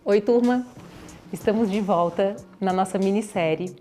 Oi, turma! Estamos de volta na nossa minissérie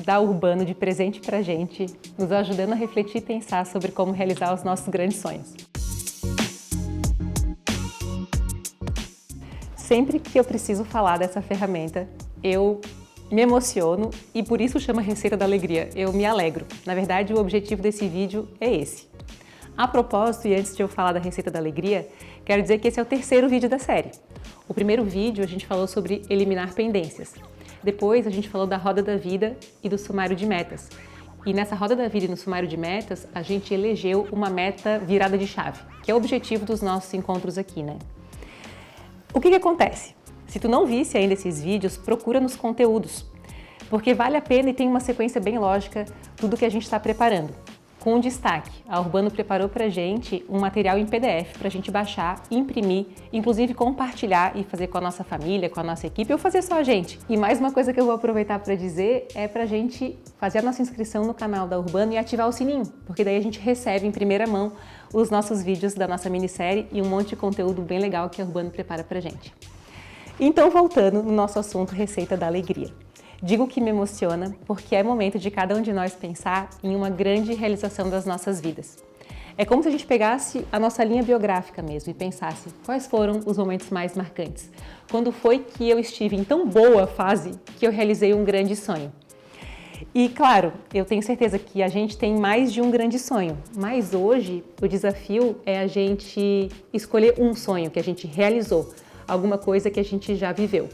da Urbano de presente pra gente, nos ajudando a refletir e pensar sobre como realizar os nossos grandes sonhos. Sempre que eu preciso falar dessa ferramenta, eu me emociono e por isso chama Receita da Alegria. Eu me alegro. Na verdade, o objetivo desse vídeo é esse. A propósito, e antes de eu falar da Receita da Alegria, quero dizer que esse é o terceiro vídeo da série. O primeiro vídeo a gente falou sobre eliminar pendências. Depois a gente falou da roda da vida e do sumário de metas. E nessa roda da vida e no sumário de metas, a gente elegeu uma meta virada de chave, que é o objetivo dos nossos encontros aqui, né? O que acontece? Se tu não visse ainda esses vídeos, procura nos conteúdos, porque vale a pena e tem uma sequência bem lógica tudo que a gente está preparando. Com um destaque, a Urbano preparou pra gente um material em PDF pra gente baixar, imprimir, inclusive compartilhar e fazer com a nossa família, com a nossa equipe, ou fazer só a gente. E mais uma coisa que eu vou aproveitar para dizer é pra gente fazer a nossa inscrição no canal da Urbano e ativar o sininho, porque daí a gente recebe em primeira mão os nossos vídeos da nossa minissérie e um monte de conteúdo bem legal que a Urbano prepara pra gente. Então, voltando no nosso assunto Receita da Alegria. Digo que me emociona porque é momento de cada um de nós pensar em uma grande realização das nossas vidas. É como se a gente pegasse a nossa linha biográfica mesmo e pensasse quais foram os momentos mais marcantes. Quando foi que eu estive em tão boa fase que eu realizei um grande sonho? E claro, eu tenho certeza que a gente tem mais de um grande sonho, mas hoje o desafio é a gente escolher um sonho que a gente realizou, alguma coisa que a gente já viveu.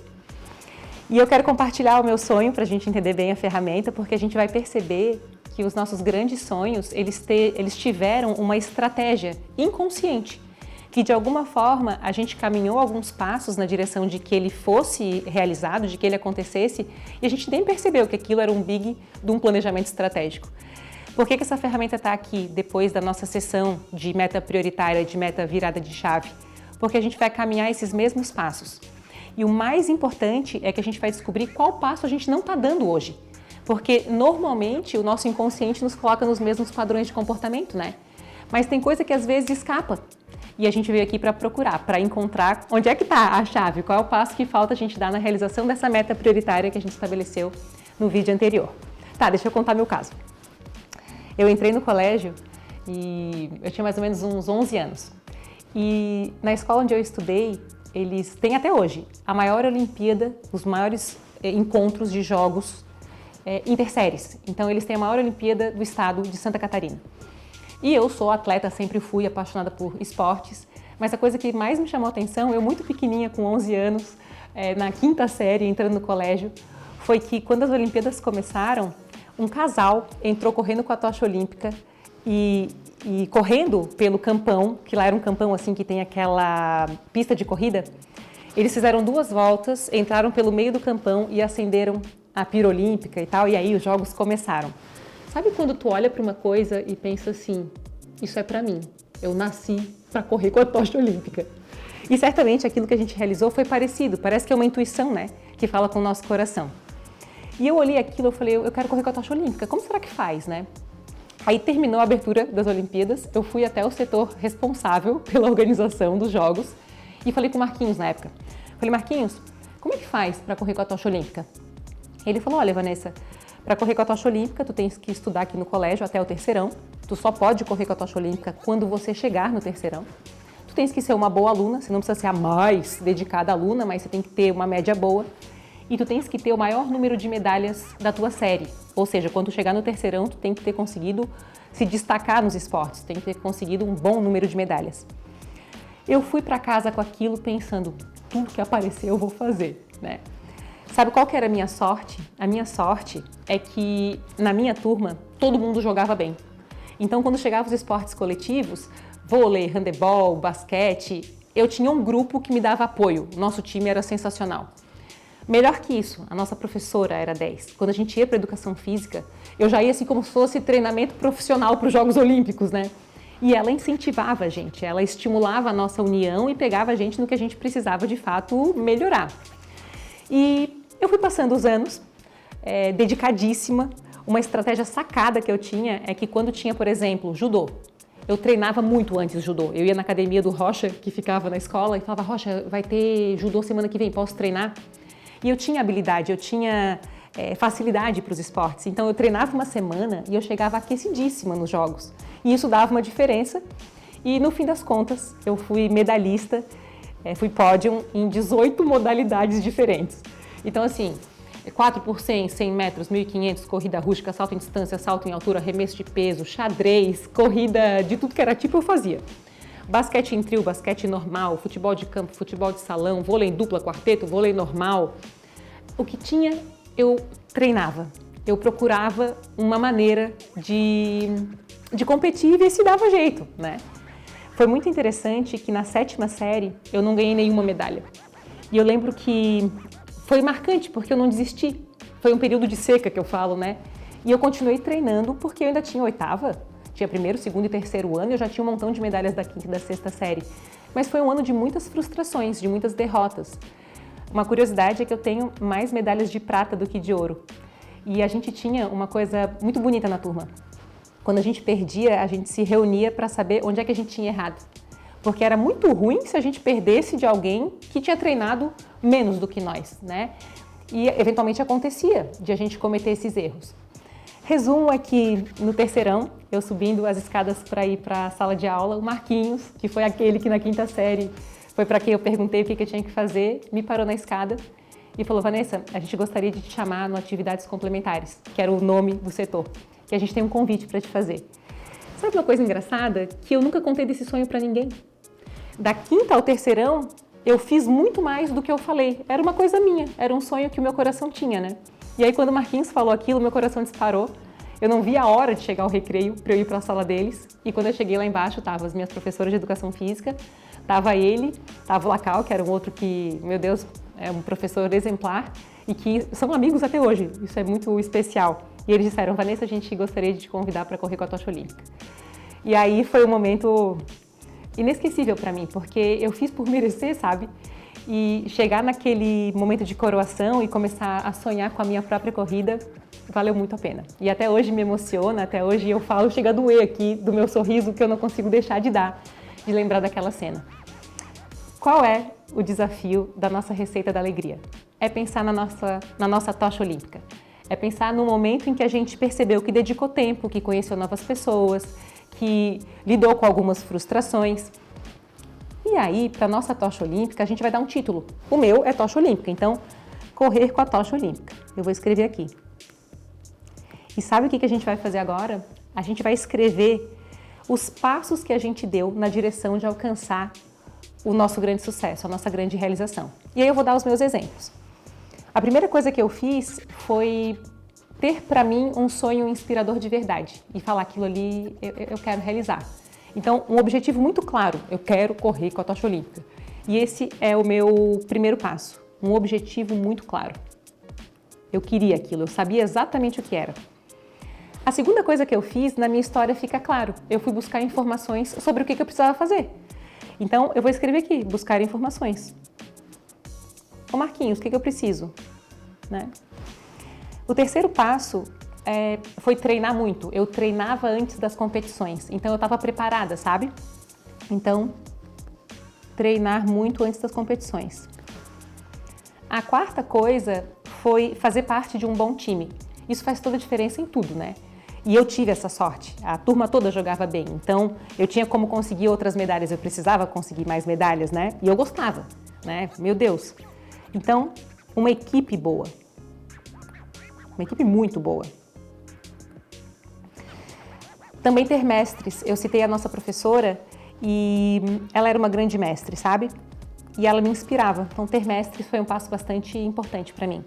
E eu quero compartilhar o meu sonho para a gente entender bem a ferramenta, porque a gente vai perceber que os nossos grandes sonhos, eles tiveram uma estratégia inconsciente, que de alguma forma a gente caminhou alguns passos na direção de que ele fosse realizado, de que ele acontecesse, e a gente nem percebeu que aquilo era um big de um planejamento estratégico. Por que essa ferramenta está aqui depois da nossa sessão de meta prioritária, de meta virada de chave? Porque a gente vai caminhar esses mesmos passos. E o mais importante é que a gente vai descobrir qual passo a gente não está dando hoje. Porque normalmente o nosso inconsciente nos coloca nos mesmos padrões de comportamento, né? Mas tem coisa que às vezes escapa. E a gente veio aqui para procurar, para encontrar onde é que está a chave, qual é o passo que falta a gente dar na realização dessa meta prioritária que a gente estabeleceu no vídeo anterior. Tá, deixa eu contar meu caso. Eu entrei no colégio e eu tinha mais ou menos uns 11 anos. E na escola onde eu estudei, eles têm até hoje a maior Olimpíada, os maiores encontros de jogos interséries. Então eles têm a maior Olimpíada do estado de Santa Catarina. E eu sou atleta, sempre fui apaixonada por esportes, mas a coisa que mais me chamou a atenção, eu muito pequenininha, com 11 anos, na quinta série, entrando no colégio, foi que quando as Olimpíadas começaram, um casal entrou correndo com a tocha olímpica e correndo pelo campão, que lá era um campão assim que tem aquela pista de corrida, eles fizeram 2 voltas, entraram pelo meio do campão e acenderam a pira olímpica e tal, e aí os jogos começaram. Sabe quando tu olha para uma coisa e pensa assim, isso é para mim, eu nasci para correr com a tocha olímpica. E certamente aquilo que a gente realizou foi parecido, parece que é uma intuição, né, que fala com o nosso coração. E eu olhei aquilo e falei, eu quero correr com a tocha olímpica, como será que faz, né? Aí terminou a abertura das Olimpíadas, eu fui até o setor responsável pela organização dos jogos e falei com o Marquinhos na época. Falei, Marquinhos, como é que faz para correr com a tocha olímpica? Ele falou, olha, Vanessa, para correr com a tocha olímpica, tu tens que estudar aqui no colégio até o terceirão, tu só pode correr com a tocha olímpica quando você chegar no terceirão. Tu tens que ser uma boa aluna, você não precisa ser a mais dedicada aluna, mas você tem que ter uma média boa. E tu tens que ter o maior número de medalhas da tua série. Ou seja, quando tu chegar no terceirão, tu tem que ter conseguido se destacar nos esportes, tem que ter conseguido um bom número de medalhas. Eu fui para casa com aquilo pensando, tudo que aparecer eu vou fazer, né? Sabe qual que era a minha sorte? A minha sorte é que na minha turma todo mundo jogava bem. Então quando chegavam os esportes coletivos, vôlei, handebol, basquete, eu tinha um grupo que me dava apoio, o nosso time era sensacional. Melhor que isso, a nossa professora era 10. Quando a gente ia para educação física, eu já ia assim como se fosse treinamento profissional para os Jogos Olímpicos, né? E ela incentivava a gente, ela estimulava a nossa união e pegava a gente no que a gente precisava de fato melhorar. E eu fui passando os anos, dedicadíssima. Uma estratégia sacada que eu tinha é que quando tinha, por exemplo, judô, eu treinava muito antes judô. Eu ia na academia do Rocha, que ficava na escola, e falava, Rocha, vai ter judô semana que vem, posso treinar? E eu tinha habilidade, eu tinha facilidade para os esportes. Então eu treinava uma semana e eu chegava aquecidíssima nos jogos. E isso dava uma diferença. E no fim das contas, eu fui medalhista, fui pódio em 18 modalidades diferentes. Então assim, 4 por 100, 100 metros, 1.500, corrida rústica, salto em distância, salto em altura, arremesso de peso, xadrez, corrida de tudo que era tipo eu fazia. Basquete em trio, basquete normal, futebol de campo, futebol de salão, vôlei em dupla, quarteto, vôlei normal. O que tinha, eu treinava. Eu procurava uma maneira de competir e ver se dava jeito, né? Foi muito interessante que na 7ª série eu não ganhei nenhuma medalha. E eu lembro que foi marcante porque eu não desisti. Foi um período de seca que eu falo, né? E eu continuei treinando porque eu ainda tinha 8ª, tinha 1º, 2º e 3º ano e eu já tinha um montão de medalhas da 5ª e da 6ª série. Mas foi um ano de muitas frustrações, de muitas derrotas. Uma curiosidade é que eu tenho mais medalhas de prata do que de ouro. E a gente tinha uma coisa muito bonita na turma. Quando a gente perdia, a gente se reunia para saber onde é que a gente tinha errado. Porque era muito ruim se a gente perdesse de alguém que tinha treinado menos do que nós, né? E eventualmente acontecia de a gente cometer esses erros. Resumo é que no terceirão, eu subindo as escadas para ir para a sala de aula, o Marquinhos, que foi aquele que na 5ª série foi para quem eu perguntei o que eu tinha que fazer, me parou na escada e falou, Vanessa, a gente gostaria de te chamar no Atividades Complementares, que era o nome do setor, que a gente tem um convite para te fazer. Sabe uma coisa engraçada? Que eu nunca contei desse sonho para ninguém. Da 5ª ao terceirão, eu fiz muito mais do que eu falei. Era uma coisa minha, era um sonho que o meu coração tinha, né? E aí quando o Marquinhos falou aquilo, meu coração disparou. Eu não vi a hora de chegar ao recreio para eu ir para a sala deles. E quando eu cheguei lá embaixo, estavam as minhas professoras de educação física, estava ele, estava o Lacal, que era um outro que, meu Deus, é um professor exemplar e que são amigos até hoje. Isso é muito especial. E eles disseram, Vanessa, a gente gostaria de te convidar para correr com a tocha olímpica. E aí foi um momento inesquecível para mim, porque eu fiz por merecer, sabe? E chegar naquele momento de coroação e começar a sonhar com a minha própria corrida, valeu muito a pena. E até hoje me emociona, até hoje eu falo, chega a doer aqui do meu sorriso que eu não consigo deixar de dar, de lembrar daquela cena. Qual é o desafio da nossa receita da alegria? É pensar na nossa tocha olímpica. É pensar no momento em que a gente percebeu que dedicou tempo, que conheceu novas pessoas, que lidou com algumas frustrações. E aí, para a nossa tocha olímpica, a gente vai dar um título. O meu é tocha olímpica, então, correr com a tocha olímpica. Eu vou escrever aqui. E sabe o que a gente vai fazer agora? A gente vai escrever os passos que a gente deu na direção de alcançar o nosso grande sucesso, a nossa grande realização. E aí eu vou dar os meus exemplos. A primeira coisa que eu fiz foi ter para mim um sonho inspirador de verdade e falar aquilo ali eu quero realizar. Então, um objetivo muito claro, eu quero correr com a tocha olímpica. E esse é o meu primeiro passo, um objetivo muito claro. Eu queria aquilo, eu sabia exatamente o que era. A segunda coisa que eu fiz, na minha história fica claro, eu fui buscar informações sobre o que eu precisava fazer. Então, eu vou escrever aqui, buscar informações. Ô Marquinhos, o que eu preciso? Né? O terceiro passo foi treinar muito. Eu treinava antes das competições, então eu estava preparada, sabe? Então, treinar muito antes das competições. A quarta coisa foi fazer parte de um bom time. Isso faz toda a diferença em tudo, né? E eu tive essa sorte. A turma toda jogava bem, então eu tinha como conseguir outras medalhas. Eu precisava conseguir mais medalhas, né? E eu gostava, né? Meu Deus. Então, uma equipe boa. Uma equipe muito boa. Também ter mestres. Eu citei a nossa professora e ela era uma grande mestre, sabe? E ela me inspirava. Então, ter mestres foi um passo bastante importante para mim.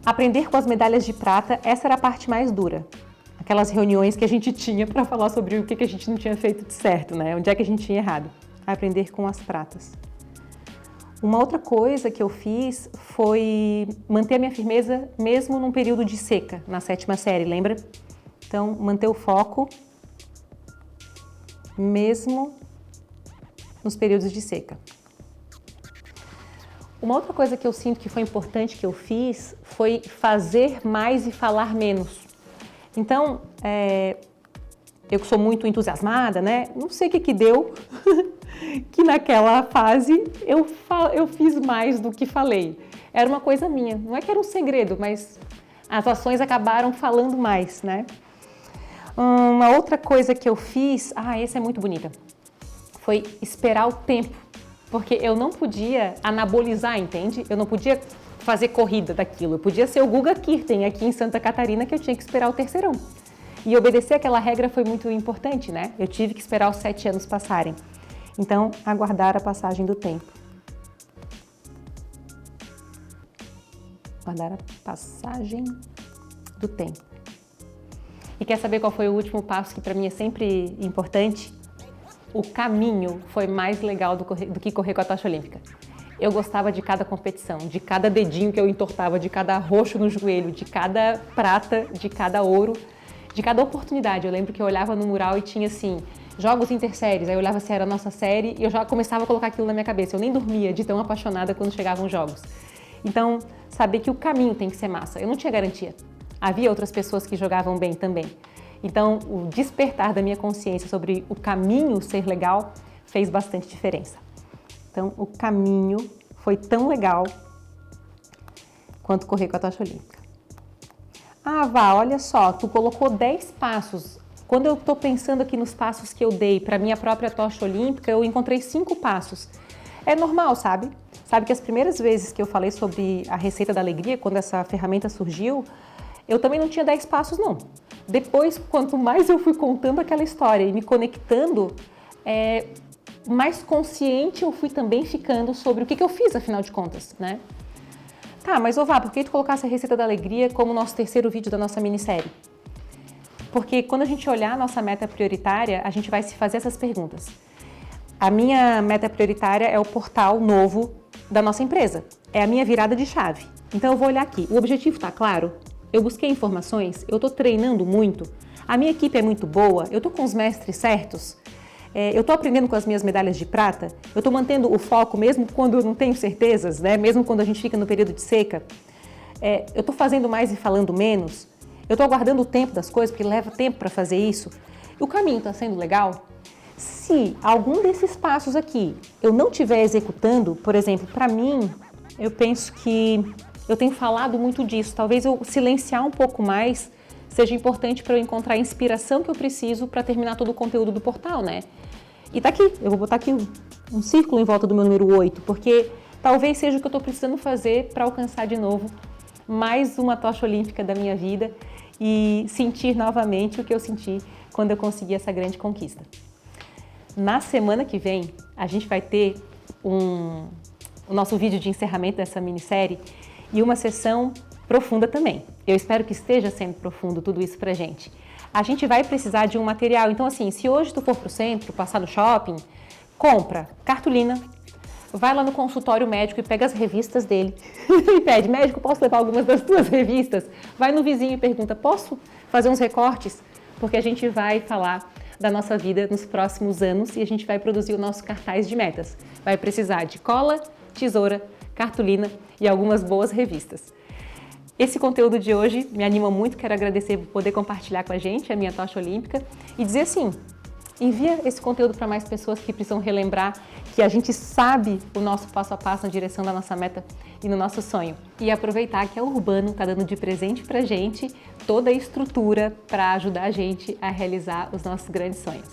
Aprender com as medalhas de prata, essa era a parte mais dura. Aquelas reuniões que a gente tinha para falar sobre o que a gente não tinha feito de certo, né? Onde é que a gente tinha errado. Aprender com as pratas. Uma outra coisa que eu fiz foi manter a minha firmeza mesmo num período de seca, na 7ª série, lembra? Então, manter o foco mesmo nos períodos de seca. Uma outra coisa que eu sinto que foi importante que eu fiz foi fazer mais e falar menos. Então, eu que sou muito entusiasmada, né? Não sei o que deu, que naquela fase eu fiz mais do que falei. Era uma coisa minha, não é que era um segredo, mas as ações acabaram falando mais, né? Uma outra coisa que eu fiz, essa é muito bonita, foi esperar o tempo, porque eu não podia anabolizar, entende? Eu não podia fazer corrida daquilo, eu podia ser o Guga Kirten aqui em Santa Catarina, que eu tinha que esperar o terceirão. E obedecer aquela regra foi muito importante, né? Eu tive que esperar os 7 anos passarem. Então, aguardar a passagem do tempo. Aguardar a passagem do tempo. E quer saber qual foi o último passo que para mim é sempre importante? O caminho foi mais legal do que correr com a tocha olímpica. Eu gostava de cada competição, de cada dedinho que eu entortava, de cada roxo no joelho, de cada prata, de cada ouro, de cada oportunidade. Eu lembro que eu olhava no mural e tinha assim, jogos interséries, aí eu olhava se era a nossa série e eu já começava a colocar aquilo na minha cabeça. Eu nem dormia de tão apaixonada quando chegavam os jogos. Então, saber que o caminho tem que ser massa. Eu não tinha garantia. Havia outras pessoas que jogavam bem também. Então, o despertar da minha consciência sobre o caminho ser legal fez bastante diferença. Então, o caminho foi tão legal quanto correr com a tocha olímpica. Vá, olha só, tu colocou 10 passos. Quando eu estou pensando aqui nos passos que eu dei para minha própria tocha olímpica, eu encontrei 5 passos. É normal, sabe? Sabe que as primeiras vezes que eu falei sobre a receita da alegria, quando essa ferramenta surgiu, eu também não tinha 10 passos, não. Depois, quanto mais eu fui contando aquela história e me conectando, mais consciente eu fui também ficando sobre o que eu fiz, afinal de contas, né? Tá, mas Vá, por que tu colocasse a receita da alegria como nosso terceiro vídeo da nossa minissérie? Porque quando a gente olhar a nossa meta prioritária, a gente vai se fazer essas perguntas. A minha meta prioritária é o portal novo da nossa empresa. É a minha virada de chave. Então eu vou olhar aqui. O objetivo está claro? Eu busquei informações? Eu estou treinando muito? A minha equipe é muito boa? Eu estou com os mestres certos? Eu estou aprendendo com as minhas medalhas de prata? Eu estou mantendo o foco mesmo quando eu não tenho certezas, né? Mesmo quando a gente fica no período de seca? Eu estou fazendo mais e falando menos? Eu estou aguardando o tempo das coisas, porque leva tempo para fazer isso? O caminho está sendo legal? Se algum desses passos aqui eu não estiver executando, por exemplo, para mim, eu penso que eu tenho falado muito disso. Talvez eu silenciar um pouco mais seja importante para eu encontrar a inspiração que eu preciso para terminar todo o conteúdo do portal, né? E tá aqui, eu vou botar aqui um círculo em volta do meu número 8, porque talvez seja o que eu estou precisando fazer para alcançar de novo mais uma tocha olímpica da minha vida e sentir novamente o que eu senti quando eu consegui essa grande conquista. Na semana que vem, a gente vai ter o nosso vídeo de encerramento dessa minissérie e uma sessão profunda também. Eu espero que esteja sendo profundo tudo isso pra gente. A gente vai precisar de um material, então assim, se hoje tu for pro centro, passar no shopping, compra cartolina, vai lá no consultório médico e pega as revistas dele e pede, médico, posso levar algumas das tuas revistas? Vai no vizinho e pergunta, posso fazer uns recortes? Porque a gente vai falar da nossa vida nos próximos anos e a gente vai produzir o nosso cartaz de metas. Vai precisar de cola, tesoura, cartolina e algumas boas revistas. Esse conteúdo de hoje me anima muito, quero agradecer por poder compartilhar com a gente a minha tocha olímpica e dizer assim, envia esse conteúdo para mais pessoas que precisam relembrar que a gente sabe o nosso passo a passo na direção da nossa meta e no nosso sonho. E aproveitar que a Urbano está dando de presente para a gente toda a estrutura para ajudar a gente a realizar os nossos grandes sonhos.